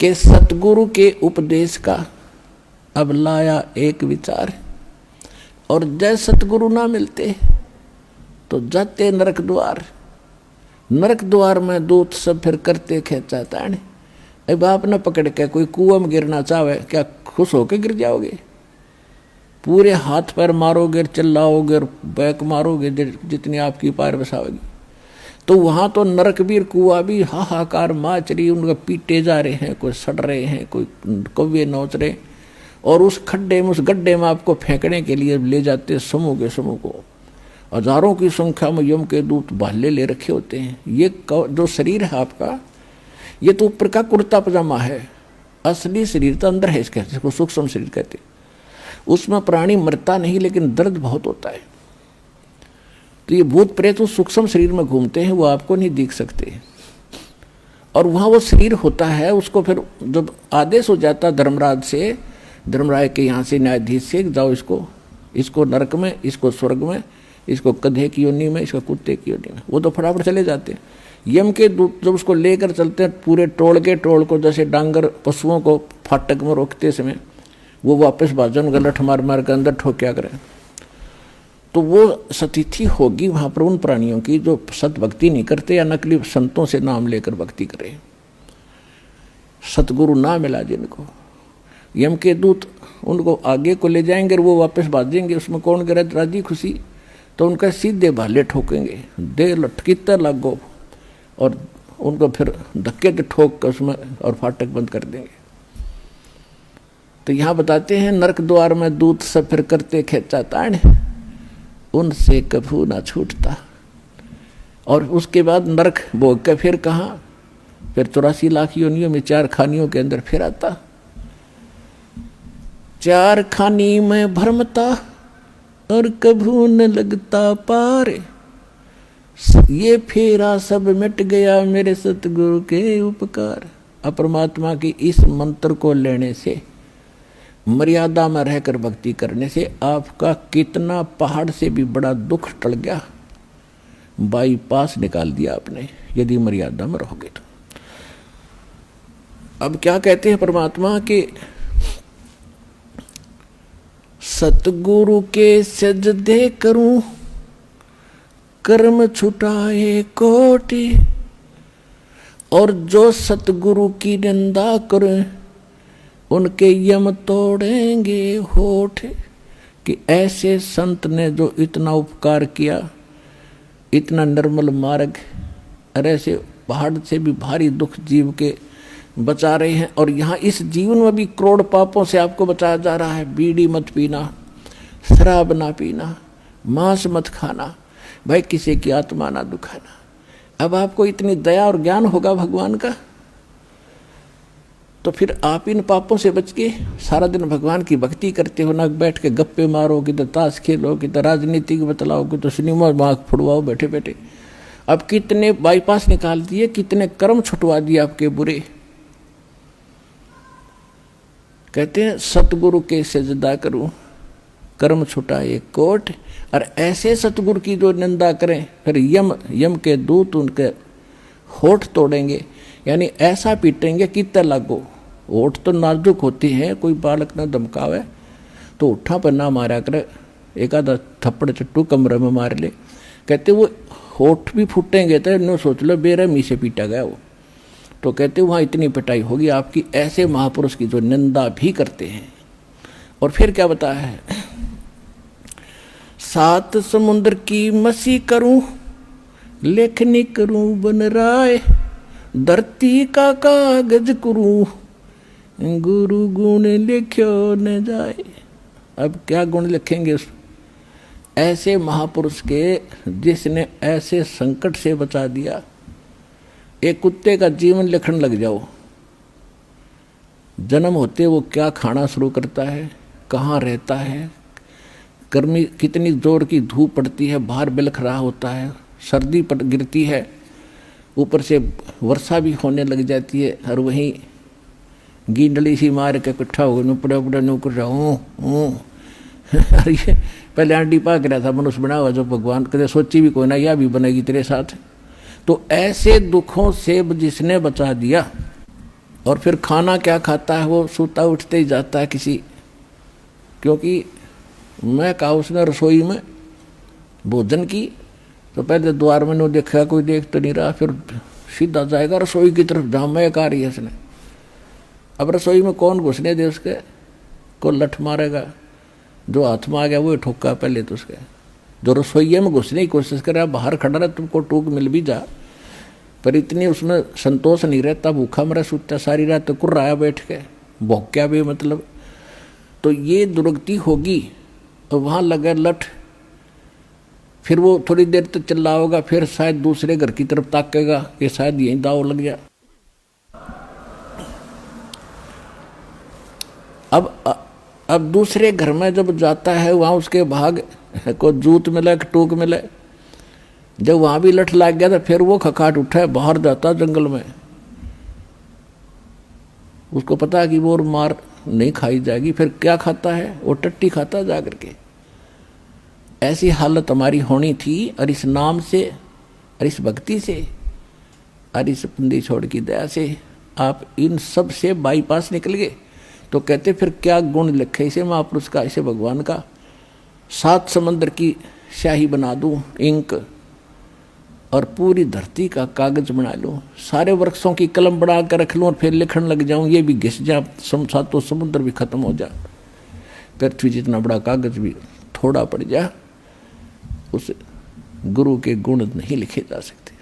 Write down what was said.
कि सतगुरु के उपदेश का अब लाया एक विचार, और जय सतगुरु ना मिलते तो जाते नरक द्वार। नरक द्वार में दूत सब फिर करते खेचा ताने। अब आप न पकड़ के कोई कुआं में गिरना चाहे, क्या खुश होके गिर जाओगे? पूरे हाथ पैर मारोगे, चिल्लाओगे और बैक मारोगे जितनी आपकी पैर बसाओगी। तो वहां तो नरक भी कुआ भी हाहाकार माच रही, उनका पीटे जा रहे हैं, कोई सड़ रहे हैं, कोई कौवे नोच रहे, और उस खड्डे में, उस गड्ढे में आपको फेंकने के लिए ले जाते समूह के समूह को। हजारों की संख्या में यम के दूत भाले ले रखे होते हैं। ये जो शरीर है आपका, ये तो ऊपर का कुर्ता पजामा है, असली शरीर तो अंदर है, इसको सूक्ष्म शरीर कहते हैं। उसमें प्राणी मरता नहीं, लेकिन दर्द बहुत होता है। तो ये भूत प्रेत उस सूक्ष्म शरीर में घूमते हैं, वो आपको नहीं दिख सकते, और वहाँ वो शरीर होता है। उसको फिर जब आदेश हो जाता धर्मराज से, धर्मराज के यहाँ से न्यायाधीश से, जाओ इसको नरक में, इसको स्वर्ग में, इसको गधे की योनि में, इसको कुत्ते की योनि में, वो तो फटाफट चले जाते हैं। यम के दूत जब उसको लेकर चलते हैं पूरे टोल को, जैसे डांगर पशुओं को फाटक में रोकते समय वो वापस भाजन गलठ मार मार के अंदर ठोक्या करें, तो वो स्थिति होगी वहाँ पर उन प्राणियों की जो सत भक्ति नहीं करते या नकली संतों से नाम लेकर भक्ति करें। सतगुरु ना मिला जिनको, यम के दूत उनको आगे को ले जाएंगे और वो वापस भाजेंगे। उसमें कौन करे राजी खुशी? तो उनका सीधे भाले ठोकेंगे, दे लटकीते लागो, और उनको फिर धक्के से ठोक कर उसमें और फाटक बंद कर देंगे। तो यहाँ बताते हैं नरक द्वार में दूत सब फिर करते खेचा ताण, उनसे कभू ना छूटता। और उसके बाद नरक भोग के फिर कहाँ? फिर 84 लाख योनियों में 4 खानियों के अंदर फिर आता। 4 खानी में भरमता और कभू न लगता पार, ये फेरा सब मिट गया मेरे सतगुरु के उपकार। अपरमात्मा की इस मंत्र को लेने से, मर्यादा में रहकर भक्ति करने से आपका कितना पहाड़ से भी बड़ा दुख टल गया, बाईपास निकाल दिया आपने, यदि मर्यादा में रहोगे तो। अब क्या कहते हैं परमात्मा के, सतगुरु के सजदे करूं कर्म छुटाए कोटि, और जो सतगुरु की निंदा करें उनके यम तोड़ेंगे होठ। कि ऐसे संत ने जो इतना उपकार किया, इतना निर्मल मार्ग, और ऐसे पहाड़ से भी भारी दुख जीव के बचा रहे हैं। और यहाँ इस जीवन में भी करोड़ पापों से आपको बचाया जा रहा है। बीड़ी मत पीना, शराब ना पीना, मांस मत खाना, भाई किसी की आत्मा ना दुखाना। अब आपको इतनी दया और ज्ञान होगा भगवान का, तो फिर आप इन पापों से बच के सारा दिन भगवान की भक्ति करते हो, ना बैठ के गप्पे मारो, किधर ताश खेलो, किधर राजनीति बतलाओ, किधर सिनेमा मार्ग फुड़वाओ बैठे बैठे। अब कितने बाईपास निकाल दिए, कितने कर्म छुटवा दिए आपके बुरे। कहते हैं सतगुरु के सजदा करूं कर्म छुटाए कोट, और ऐसे सतगुरु की जो निंदा करें फिर यम के दूत उनके होठ तोड़ेंगे, यानी ऐसा पीटेंगे कितने लागो। होठ तो नाजुक होती हैं, कोई बालक ना धमकावे तो उठा पर ना मारा करे, एक आधा थप्पड़ चट्टू कमरे में मार ले। कहते वो होठ भी फूटेंगे तो नो सोच लो बेरहमी से पीटा गया वो। तो कहते वहाँ इतनी पिटाई होगी आपकी, ऐसे महापुरुष की जो निंदा भी करते हैं। और फिर क्या बताया है, 7 समुद्र की मसी करूं लेखनी करूं बन राय, धरती का कागज करूं गुरु गुण लिख्यो न जाए। अब क्या गुण लिखेंगे उस ऐसे महापुरुष के, जिसने ऐसे संकट से बचा दिया। एक कुत्ते का जीवन लिखने लग जाओ, जन्म होते वो क्या खाना शुरू करता है, कहाँ रहता है, गर्मी कितनी जोर की धूप पड़ती है, बाहर बिलख रहा होता है, सर्दी पड़ गिरती है, ऊपर से वर्षा भी होने लग जाती है, और वहीं गींडली सी मार के इकट्ठा हो गए नुपड़ा उपड़ा नुकर जाऊँ। अरे ये पहले आंटी पाक रहा था, मनुष्य बना हुआ जो भगवान कदे सोची भी कोई ना, यह भी बनेगी तेरे साथ। तो ऐसे दुखों से जिसने बचा दिया, और फिर खाना क्या खाता है वो सूता उठते ही जाता है किसी, क्योंकि मैं कहा उसने रसोई में भोजन की तो पहले द्वार में नहीं देखा, कोई देख तो नहीं रहा, फिर सीधा जाएगा रसोई की तरफ जहाँ महक आ रही है इसने। अब रसोई में कौन घुसने दे उसके, को लठ मारेगा, जो हाथ में आ गया वो ठोका पहले तो उसके। जो रसोई में घुसने की कोशिश करे, बाहर खड़ा रहे तुमको टूक मिल भी जा, पर इतनी उसमें संतोष नहीं रहता, भूखा मरा सूता सारी रात तो कुर्राया बैठ के भौंक्या भी मतलब। तो ये दुर्गति होगी और वहाँ लगे लठ, फिर वो थोड़ी देर तक चिल्ला होगा, फिर शायद दूसरे घर की तरफ ताकेगा कि शायद यहीं दाव लग गया। अब दूसरे घर में जब जाता है वहाँ उसके भाग को जूत मिले टूक मिले, जब वहाँ भी लठ लग गया तो फिर वो खखाट उठा, बाहर जाता जंगल में। उसको पता है कि वो मार नहीं खाई जाएगी, फिर क्या खाता है वो, टट्टी खाता जा करके। ऐसी हालत हमारी होनी थी, और इस नाम से और इस भक्ति से और इस बंदी छोड़ की दया से आप इन सब से बाईपास निकल गए। तो कहते फिर क्या गुण लिखे इसे महापुरुष का, इसे भगवान का। 7 समंदर की स्याही बना दूं इंक, और पूरी धरती का कागज बना लूं, सारे वृक्षों की कलम बना कर रख लूं और फिर लिखने लग जाऊं, ये भी घिस जा, 7 समुद्र भी खत्म हो जा, पृथ्वी जितना बड़ा कागज भी थोड़ा पड़ जा, उस गुरु के गुण नहीं लिखे जा सकते।